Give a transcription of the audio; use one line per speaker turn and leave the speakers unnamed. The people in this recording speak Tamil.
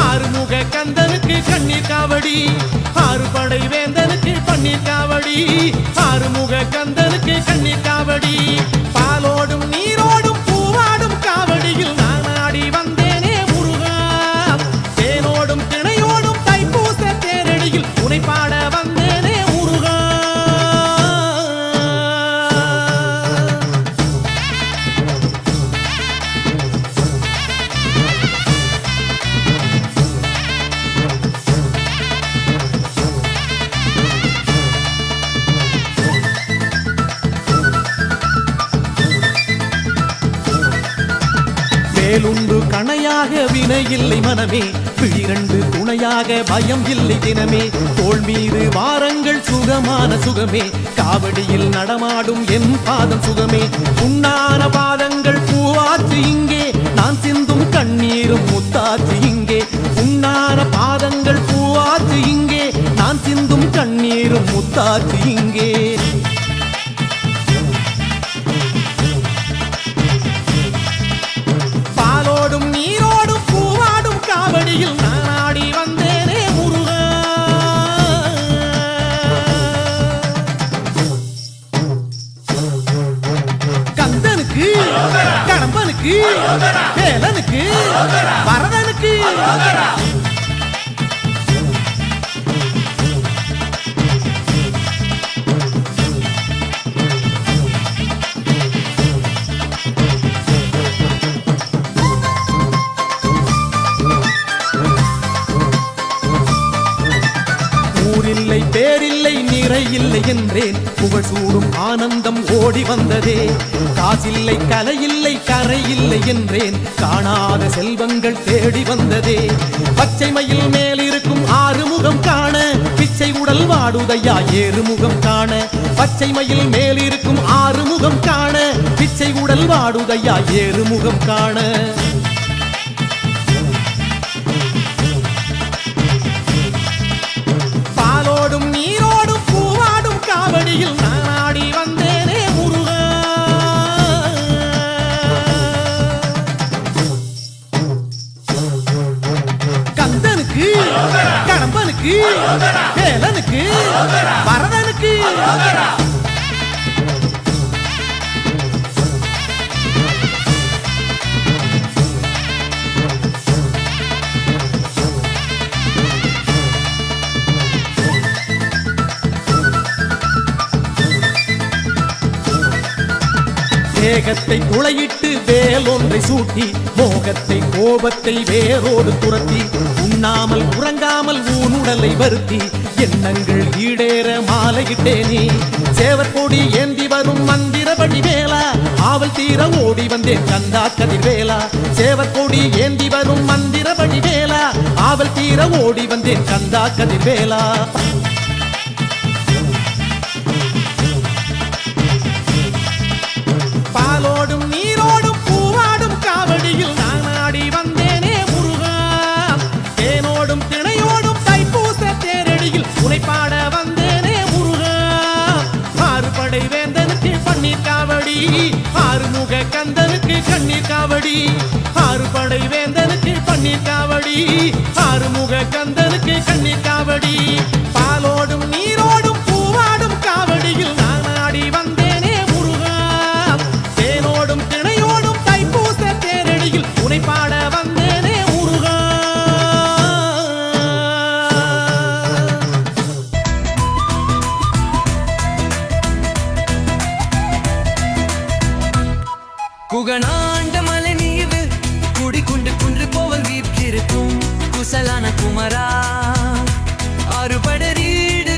ஆறுமுக கந்தனுக்கு கண்ணீர் காவடி ஆறுபடை வேந்தனுக்கு பன்னீர் காவடி ஆறுமுக கந்தனுக்கு கண்ணீர் காவடி பாலோடும் நீரோடும் பூவாடும் காவடியில் நான் ஆடி வந்தேனே முருகா தேனோடும் திணையோடும் தைப்பூச தேரடியில் உனை பாட வந்தேனே முருகா வேலுண்டு கணையாக வினை இல்லை மனமே பிழிரண்டு துணையாக பயம் இல்லை தினமே தோள் மீது வாரங்கள் சுகமான சுகமே காவடியில் நடமாடும் என் பாதம் சுகமே உண்ணான பாதங்கள் பூவாச்சு இங்கே நான் சிந்தும் கண்ணீரும் முத்தாச்சு இங்கே உண்ணான பாதங்கள் பூவாச்சு இங்கே நான் சிந்தும் கண்ணீரும் முத்தாச்சு இங்கே நீரோடும் பூவாடும் காவடியில் நான் ஆடி வந்தேனே முருகா கந்தனுக்கு கடம்பனுக்கு வேலனுக்கு வரதனுக்கு ஊரில்லை பேரில்லை நிறை இல்லை என்றேன் புகழ் சூடும் ஆனந்தம் ஓடி வந்ததே காசில்லை கலையில்லை கரை இல்லை என்றேன் காணாத செல்வங்கள் தேடி வந்ததே பச்சை மயில் மேல் இருக்கும் ஆறுமுகம் காண பிச்சை உடல் வாடுதையா ஏறுமுகம் காண பச்சை மயில் மேல் இருக்கும் ஆறுமுகம் காண பிச்சை உடல் வாடுதையா ஏறுமுகம் காண நீரோடும் பூவாடும் காவடியில் நான் ஆடி வந்தேனே முருகா கந்தனுக்கு கடம்பனுக்கு வேலனுக்கு வரதனுக்கு தேகத்தை துளையிட்டு வேலொன்றை சூட்டி மோகத்தை கோபத்தை வேரோடு துரத்தி உண்ணாமல் உறங்காமல் ஊனுடலை வருத்தி எண்ணங்கள் ஈடேற மாலையிட்டேனே சேவற்கொடி ஏந்தி வரும் மந்திரபடி வேளா ஆவல் தீர ஓடி வந்தேன் கந்தா கதிர்வேலா சேவற்கொடி ஏந்தி வரும் மந்திரபடி வேளா ஆவல் தீர ஓடி வந்தேன் கந்தா கதிர்வேலா பாலோடும் நீரோடும் பூவாடும் காவடியில் நான் ஆடி வந்தேனே முருகா தேனோடும் திணையோடும் தைப்பூச தேரடியில் உனை பாட வந்தேனே முருகா ஆறுபடை வேந்தனுக்கு பன்னீர் காவடி ஆறுமுக கந்தனுக்கு கண்ணீர் காவடி ஆறுபடை வேந்தனுக்கு பன்னீர் காவடி ஆறுமுக கந்தனுக்கு கண்ணீர் காவடி பாலோடும் நீரோடும் பூவாடும் காவடியில் நான் ஆடி வந்தேனே முருகா தேனோடும் திணையோடும் தைப்பூச தேரடியில் உனை பாட வந்தேனே முருகா
குகனாண்ட மலை நீவு குடிக்குண்டு குன்று போவல் வீற்றிருக்கும் குசலான குமரா அறுபடரீட